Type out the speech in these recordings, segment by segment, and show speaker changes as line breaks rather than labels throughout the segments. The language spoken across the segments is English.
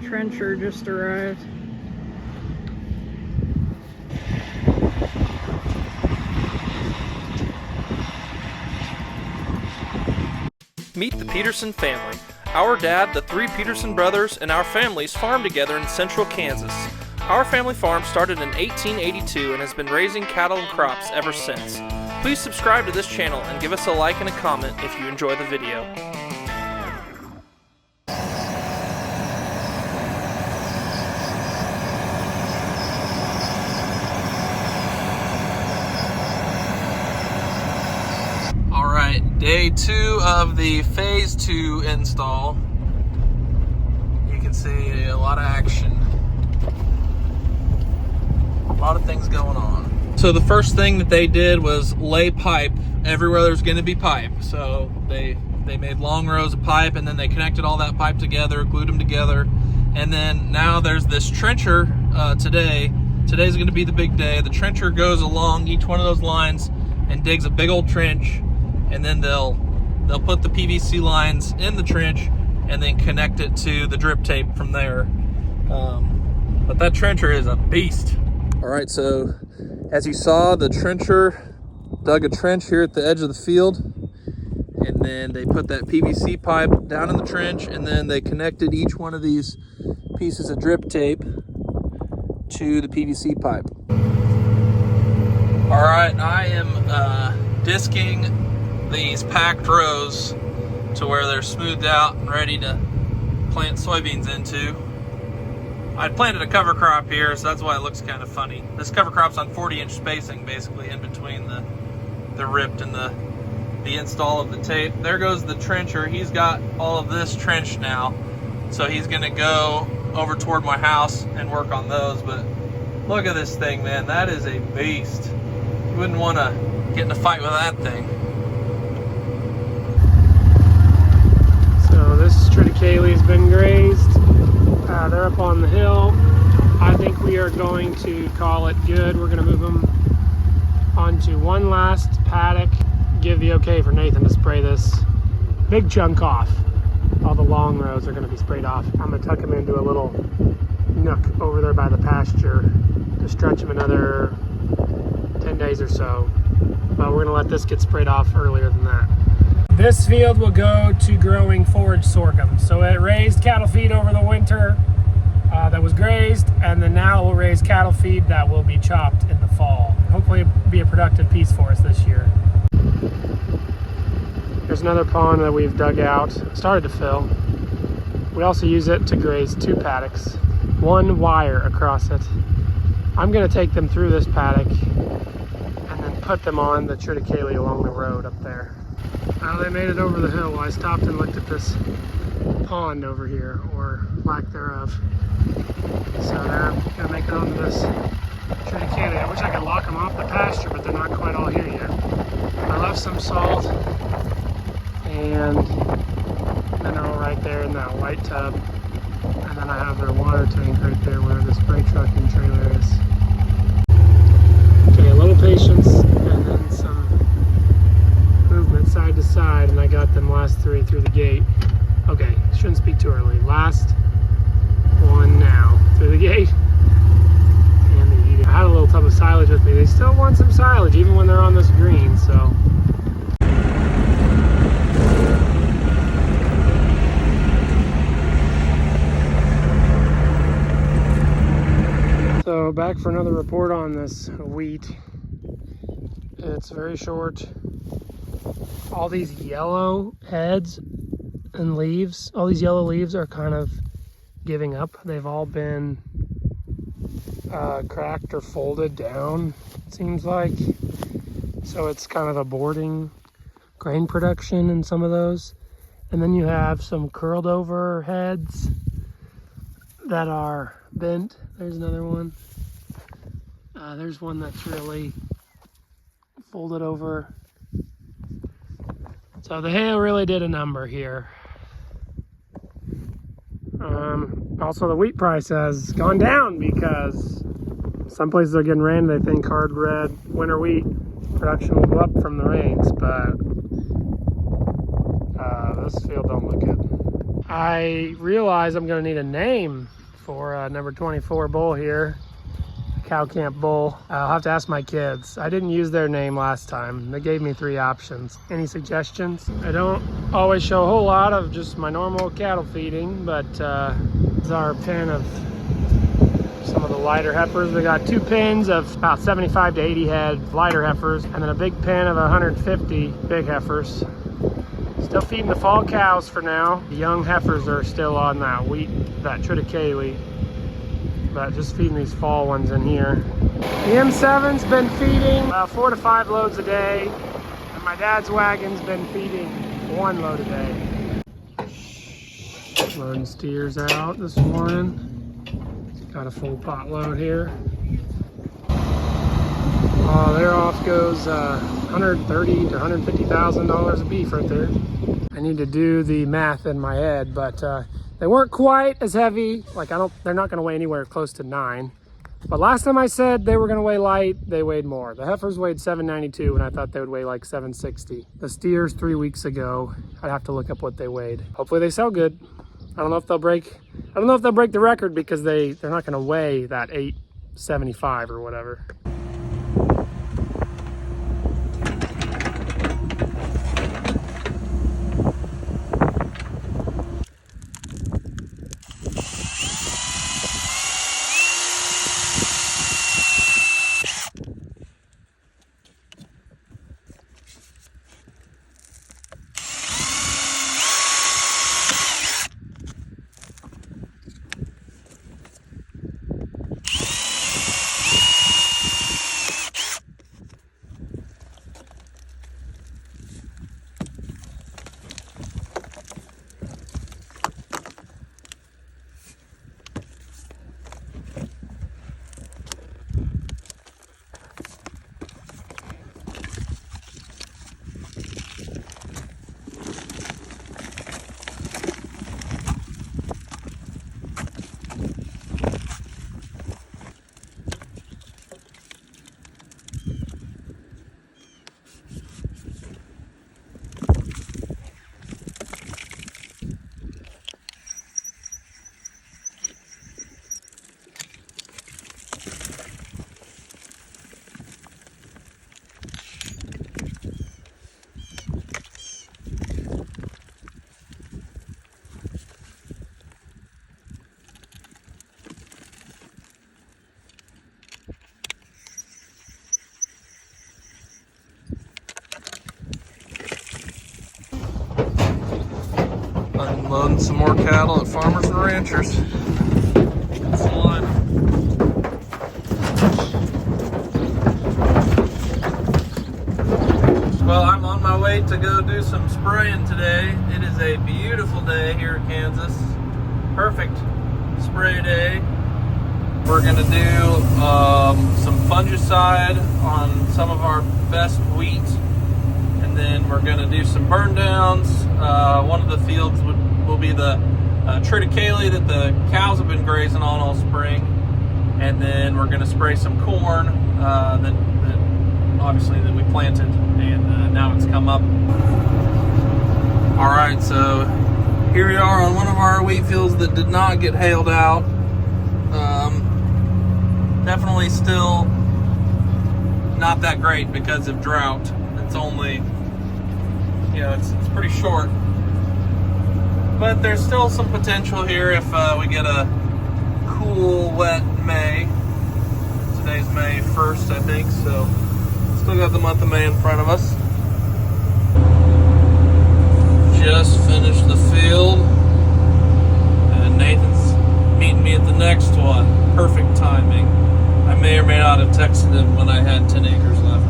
trencher just arrived.
Meet the Peterson family. Our dad, the three Peterson brothers, and our families farm together in central Kansas. Our family farm started in 1882 and has been raising cattle and crops ever since. Please subscribe to this channel and give us a like and a comment if you enjoy the video. Alright, day 2 of the phase 2 install. You can see a lot of action. A lot of things going on. So the first thing that they did was lay pipe everywhere there's going to be pipe. So they made long rows of pipe, and then they connected all that pipe together, glued them together. And then now there's this trencher today. Today's going to be the big day. The trencher goes along each one of those lines and digs a big old trench. And then they'll put the PVC lines in the trench and then connect it to the drip tape from there. But that trencher is a beast. All right, so as you saw, the trencher dug a trench here at the edge of the field, and then they put that PVC pipe down in the trench, and then they connected each one of these pieces of drip tape to the PVC pipe. All right, I am disking these packed rows to where they're smoothed out and ready to plant soybeans into. I planted a cover crop here, so that's why it looks kind of funny. This cover crop's on 40-inch spacing, basically, in between the ripped and the install of the tape. There goes the trencher. He's got all of this trenched now, so he's gonna go over toward my house and work on those. But look at this thing, man. That is a beast. You wouldn't want to get in a fight with that thing.
So this triticale has been grazed. They're up on the hill. I think we are going to call it good. We're going to move them onto one last paddock. Give the okay for Nathan to spray this big chunk off. All the long rows are going to be sprayed off. I'm going to tuck them into a little nook over there by the pasture to stretch them another 10 days or so. But we're going to let this get sprayed off earlier than that. This field will go to growing forage sorghum. So it raised cattle feed over the winter that was grazed, and then now it will raise cattle feed that will be chopped in the fall. Hopefully it'll be a productive piece for us this year. There's another pond that we've dug out, started to fill. We also use it to graze 2 paddocks, 1 wire across it. I'm going to take them through this paddock and then put them on the triticale along the road up there. Well, they made it over the hill. I stopped and looked at this pond over here, or lack thereof. So they're gonna make it onto this triticale. I wish I could lock them off the pasture, but they're not quite all here yet. I left some salt and mineral right there in that white tub, and then I have their water tank right there where the spray truck and trailer is. Okay, a little patience, and then some movement side to side, and I got them last 3 through the gate. Okay, shouldn't speak too early. Last one now through the gate, and they eat it. I had a little tub of silage with me. They still want some silage even when they're on this green, so. So back for another report on this wheat. It's very short. All these yellow heads and leaves, all these yellow leaves are kind of giving up. They've all been cracked or folded down, it seems like. So it's kind of aborting grain production in some of those. And then you have some curled over heads that are bent. There's another one. There's one that's really folded over. So the hail really did a number here. Also, the wheat price has gone down because some places are getting rain. They think hard red winter wheat production will go up from the rains, but this field don't look good. I realize I'm going to need a name for number 24 bull here, Cow Camp Bull. I'll have to ask my kids. I didn't use their name last time. They gave me 3 options. Any suggestions? I don't always show a whole lot of just my normal cattle feeding, but this is our pen of some of the lighter heifers. We got 2 pens of about 75 to 80 head lighter heifers, and then a big pen of 150 big heifers. Still feeding the fall cows for now. The young heifers are still on that wheat, that triticale, but just feeding these fall ones in here. The M7's been feeding about 4 to 5 loads a day, and my dad's wagon's been feeding 1 load a day. Loading steers out this morning. Got a full pot load here. Oh, there off goes $130,000 to $150,000 of beef right there. I need to do the math in my head, but they weren't quite as heavy. Like they're not going to weigh anywhere close to 9. But last time I said they were going to weigh light, they weighed more. The heifers weighed 792, and I thought they would weigh like 760. The steers 3 weeks ago, I'd have to look up what they weighed. Hopefully they sell good. I don't know if they'll break the record because they're not going to weigh that 875 or whatever.
Unloading some more cattle at Farmers and Ranchers. That's the line. Well, I'm on my way to go do some spraying today. It is a beautiful day here in Kansas. Perfect spray day. We're gonna do some fungicide on some of our best wheat, and then we're gonna do some burn downs. One of the fields will be the triticale that the cows have been grazing on all spring, and then we're gonna spray some corn that obviously that we planted, and now it's come up. All right, so here we are on one of our wheat fields that did not get hailed out. Definitely still not that great because of drought. It's only, you know, it's pretty short. But there's still some potential here if we get a cool, wet May. Today's May 1st, I think, so still got the month of May in front of us. Just finished the field, and Nathan's meeting me at the next one. Perfect timing. I may or may not have texted him when I had 10 acres left.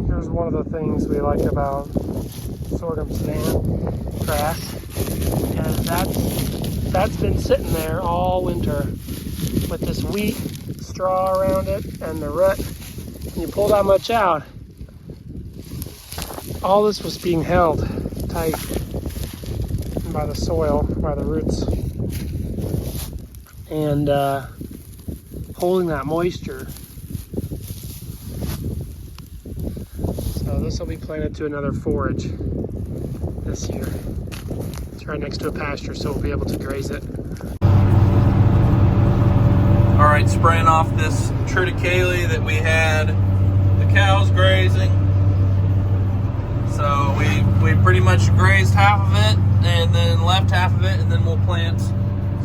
Here's one of the things we like about sorghum stand grass, and that's been sitting there all winter with this wheat straw around it and the root. When you pull that much out, all this was being held tight by the soil, by the roots. And holding that moisture. So this will be planted to another forage this year. It's right next to a pasture, so we'll be able to graze it.
All right, spraying off this triticale that we had the cows grazing. So we pretty much grazed half of it and then left half of it, and then we'll plant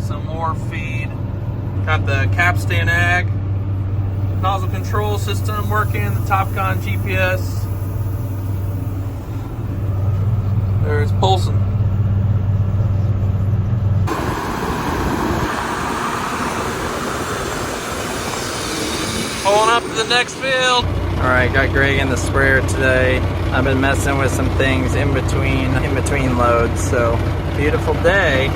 some more feed. Got the Capstan Ag nozzle control system working, the Topcon GPS. There's pulsing. Pulling up to the next field.
All right, got Greg in the sprayer today. I've been messing with some things in between loads, so beautiful day.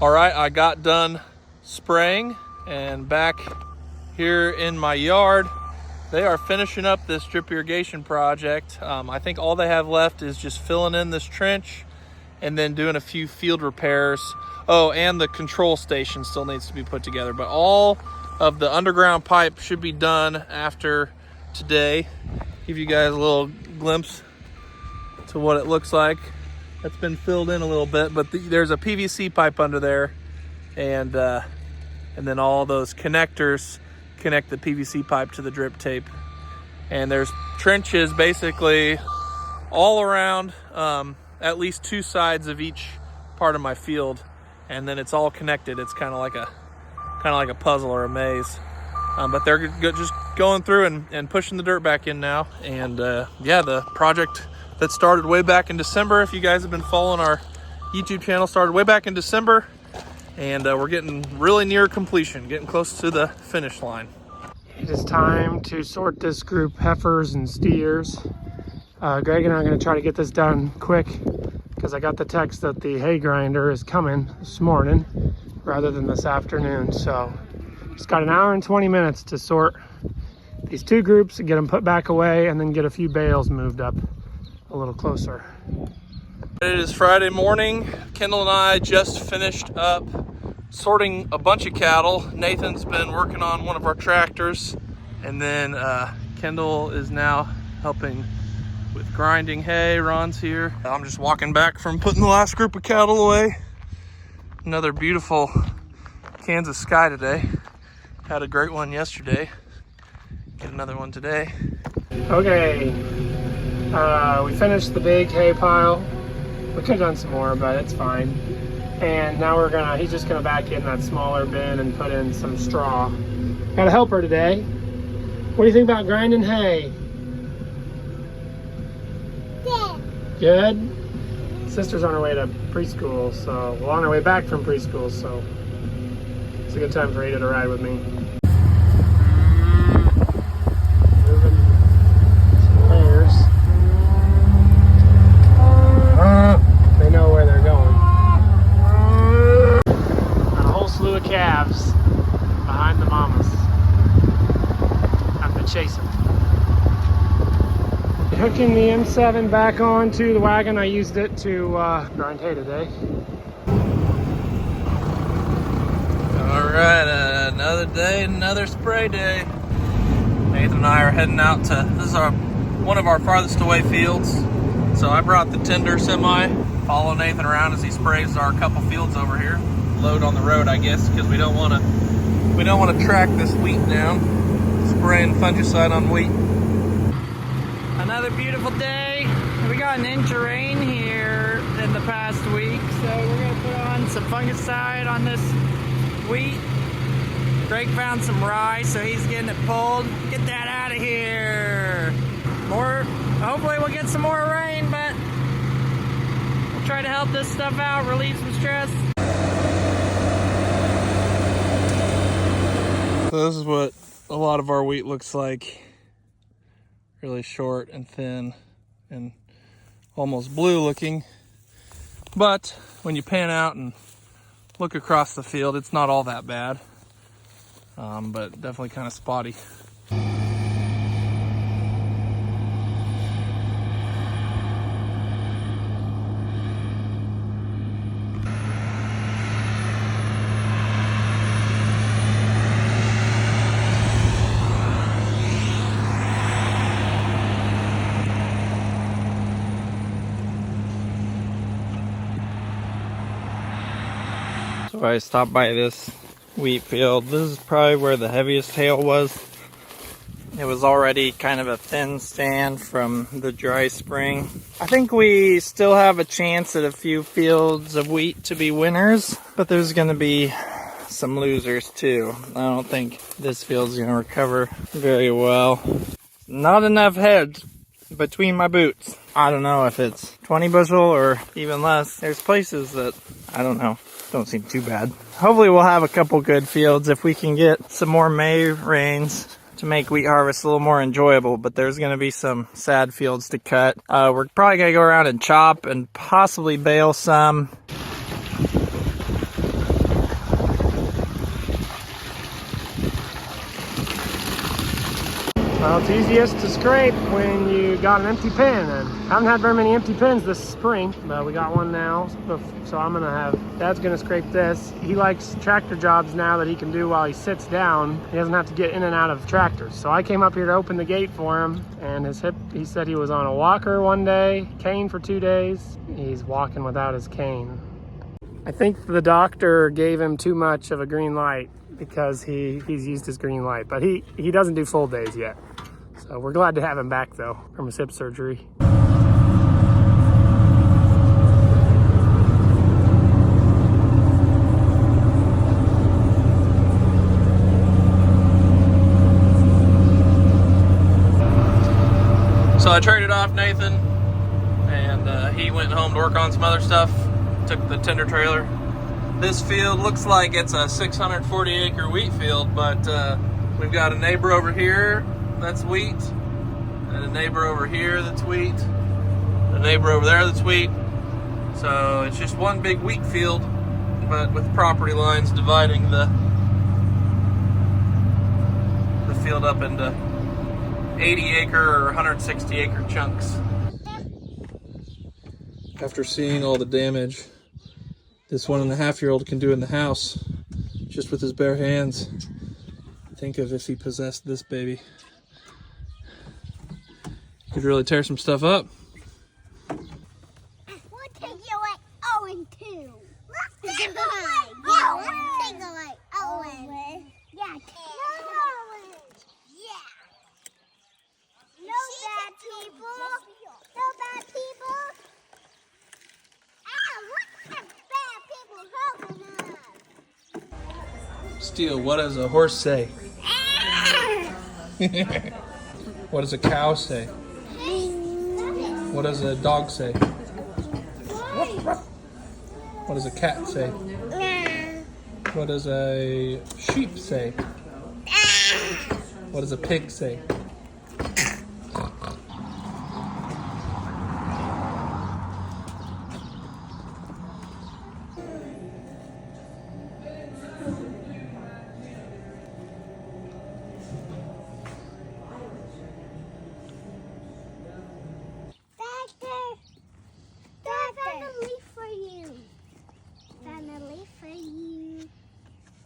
All right, I got done spraying, and back here in my yard, they are finishing up this drip irrigation project. I think all they have left is just filling in this trench and then doing a few field repairs. Oh, and the control station still needs to be put together, but all of the underground pipe should be done after today. Give you guys a little glimpse to what it looks like. That's been filled in a little bit, but there's a PVC pipe under there, and then all those connectors connect the PVC pipe to the drip tape. And there's trenches basically all around, at least two sides of each part of my field, and then it's all connected. It's kind of like a puzzle or a maze. But they're just going through and pushing the dirt back in now. And yeah, the project that started way back in December, if you guys have been following our YouTube channel, started way back in December, and we're getting really near completion, getting close to the finish line.
It is time to sort this group heifers and steers. Greg and I are going to try to get this done quick because I got the text that the hay grinder is coming this morning rather than this afternoon. So just got an hour and 20 minutes to sort these two groups and get them put back away, and then get a few bales moved up a little closer.
It is Friday morning. Kendall and I just finished up sorting a bunch of cattle. Nathan's been working on one of our tractors, and then Kendall is now helping with grinding hay. Ron's here. I'm just walking back from putting the last group of cattle away. Another beautiful Kansas sky today. Had a great one yesterday. Get another one today.
Okay. We finished the big hay pile. We could have done some more, but it's fine. And now he's just gonna back in that smaller bin and put in some straw. Got a helper today. What do you think about grinding hay? Good. Sister's on her way to preschool, so we're on our way back from preschool, so it's a good time for Ada to ride with me. Moving some layers. They know where they're going. Got a whole slew of calves behind the mamas. Have to chase them. Hooking the M7 back onto the wagon. I used it to grind hay today.
All right, another day, another spray day. Nathan and I are heading out to, this is one of our farthest away fields. So I brought the tender semi, follow Nathan around as he sprays our couple fields over here. Load on the road, I guess, because we don't want to track this wheat down. Spraying fungicide on wheat.
Another beautiful day. We got an inch of rain here in the past week, so we're gonna put on some fungicide on this wheat. Greg found some rye, so he's getting it pulled. Get that out of here. Hopefully we'll get some more rain, but try to help this stuff out, relieve some stress. So this is what a lot of our wheat looks like. Really short and thin and almost blue looking. But when you pan out and look across the field, it's not all that bad. But definitely kind of spotty. So I stopped by this wheat field. This is probably where the heaviest hail was. It was already kind of a thin stand from the dry spring. I think we still have a chance at a few fields of wheat to be winners, but there's going to be some losers too. I don't think this field's going to recover very well. Not enough head between my boots. I don't know if it's 20 bushel or even less. There's places that, I don't know, don't seem too bad. Hopefully we'll have a couple good fields if we can get some more May rains to make wheat harvest a little more enjoyable, but there's going to be some sad fields to cut. We're probably going to go around and chop and possibly bale some.
Well, it's easiest to scrape when you got an empty pen, and I haven't had very many empty pens this spring, but we got one now, so I'm gonna have, Dad's gonna scrape this. He likes tractor jobs now that he can do while he sits down. He doesn't have to get in and out of tractors. So I came up here to open the gate for him, and his hip, he said he was on a walker one day, cane for 2 days. He's walking without his cane. I think the doctor gave him too much of a green light because he's used his green light, but he doesn't do full days yet. So we're glad to have him back though from his hip surgery.
So I traded off Nathan, and he went home to work on some other stuff. Took the tender trailer. This field looks like it's a 640 acre wheat field, but we've got a neighbor over here that's wheat, and a neighbor over here that's wheat, a neighbor over there that's wheat. So it's just one big wheat field, but with property lines dividing the field up into 80 acre or 160 acre chunks. After seeing all the damage this 1.5-year-old can do in the house just with his bare hands, think of if he possessed this baby. Could really tear some stuff up.
We'll take you like Owen too. Let's take Owen. Take like Owen. Yeah. Owen. Yeah. No bad people. No bad people. Look at bad people helping us.
Steele, what does a horse say? What does a cow say? What does a dog say? What does a cat say? What does a sheep say? What does a pig say?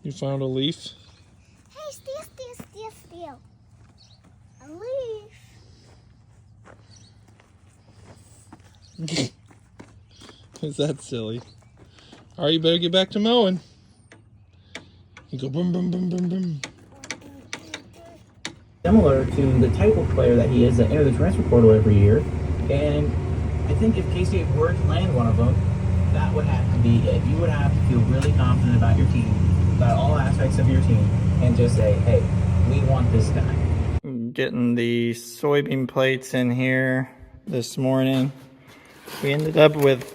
You found a leaf?
Hey, Steele. A leaf.
Is that silly? All right, you better get back to mowing. You go boom, boom, boom, boom, boom.
Similar to the type of player that he is that enters the transfer portal every year. And I think if Casey were to land one of them, that would have to be it. You would have to feel really confident about your team, about all aspects of your team, and just say, hey, we want this guy.
Getting the soybean plates in here this morning. We ended up with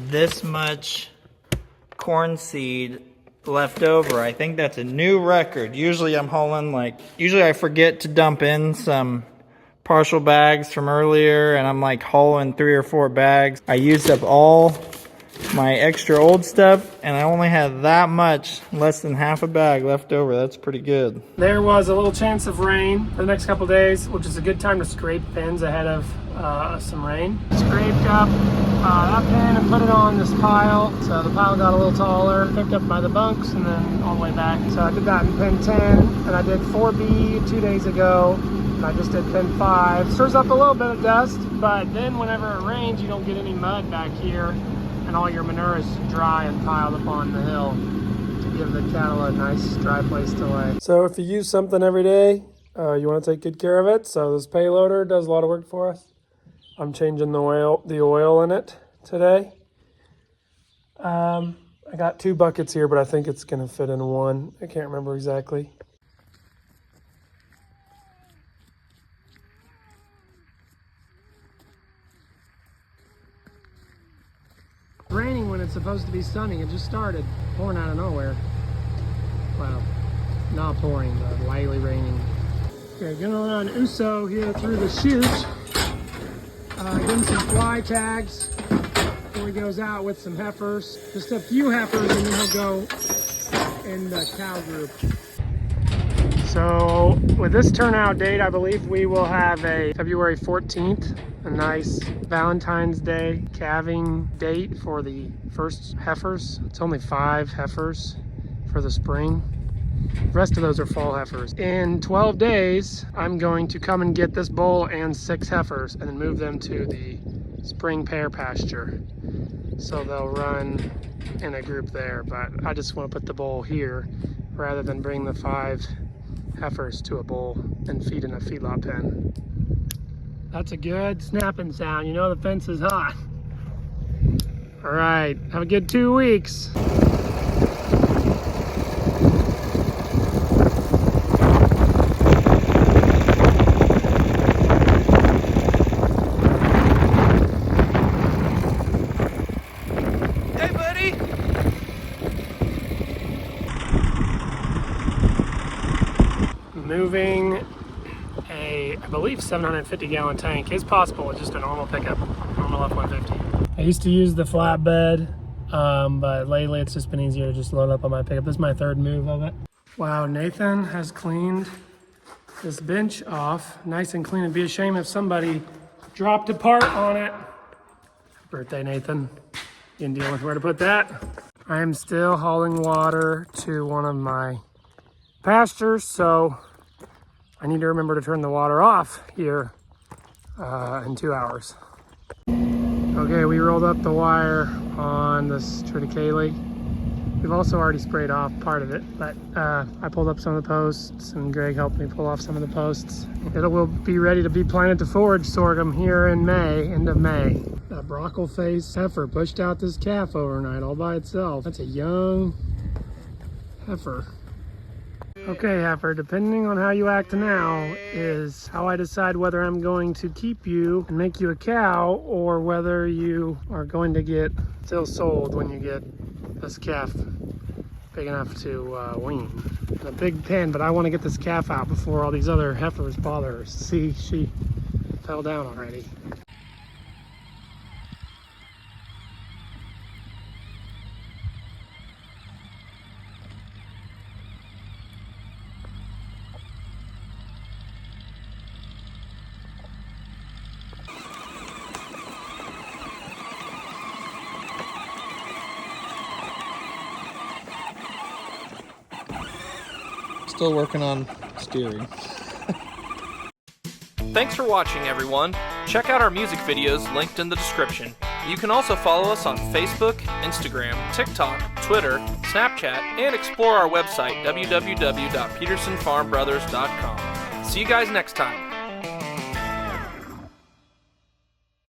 this much corn seed left over. I think that's a new record. Usually I'm hauling usually I forget to dump in some partial bags from earlier and I'm like hauling 3 or 4 bags. I used up all my extra old stuff and I only had that much, less than half a bag left over. That's pretty good.
There was a little chance of rain for the next couple days, which is a good time to scrape pins ahead of some rain. Scraped up that pin and put it on this pile. So the pile got a little taller, picked up by the bunks and then all the way back. So I did that in pin 10 and I did 4B 2 days ago. And I just did pin 5. Stirs up a little bit of dust, but then whenever it rains, you don't get any mud back here. And all your manure is dry and piled up on the hill to give the cattle a nice dry place to lay. So if you use something every day, you want to take good care of it. So this payloader does a lot of work for us. I'm changing the oil in it today. I got 2 buckets here, but I think it's going to fit in one. I can't remember exactly. Raining when it's supposed to be sunny. It just started pouring out of nowhere. Well, not pouring, but lightly raining. Okay, gonna run Uso here through the chute. Give him some fly tags before he goes out with some heifers. Just a few heifers and then he'll go in the cow group. So with this turnout date, I believe we will have a February 14th, a nice Valentine's Day calving date for the first heifers. It's only 5 heifers for the spring. The rest of those are fall heifers. In 12 days, I'm going to come and get this bull and 6 heifers and then move them to the spring pair pasture. So they'll run in a group there, but I just want to put the bull here rather than bring the 5 heifers to a bull and feed in a feedlot pen. That's a good snapping sound. You know the fence is hot. All right, have a good 2 weeks.
Hey, buddy.
Moving I believe 750 gallon tank is possible with just a normal pickup, normal F-150. I used to use the flatbed, but lately it's just been easier to just load up on my pickup. This is my 3rd move of it. Wow, Nathan has cleaned this bench off nice and clean. It'd be a shame if somebody dropped a part on it. Birthday, Nathan. You can deal with where to put that. I am still hauling water to one of my pastures, so I need to remember to turn the water off here in 2 hours. Okay, we rolled up the wire on this triticale. We've also already sprayed off part of it, but I pulled up some of the posts and Greg helped me pull off some of the posts. It will be ready to be planted to forage sorghum here in May, end of May. That brockle-faced heifer pushed out this calf overnight all by itself. That's a young heifer. Okay, heifer, depending on how you act now is how I decide whether I'm going to keep you and make you a cow or whether you are going to get still sold when you get this calf big enough to wean. In a big pen, but I want to get this calf out before all these other heifers bother her. See, she fell down already.
Still working on steering. Thanks for watching, everyone. Check out our music videos linked in the description. You can also follow us on Facebook, Instagram, TikTok, Twitter, Snapchat, and explore our website, www.petersonfarmbrothers.com. See you guys next time.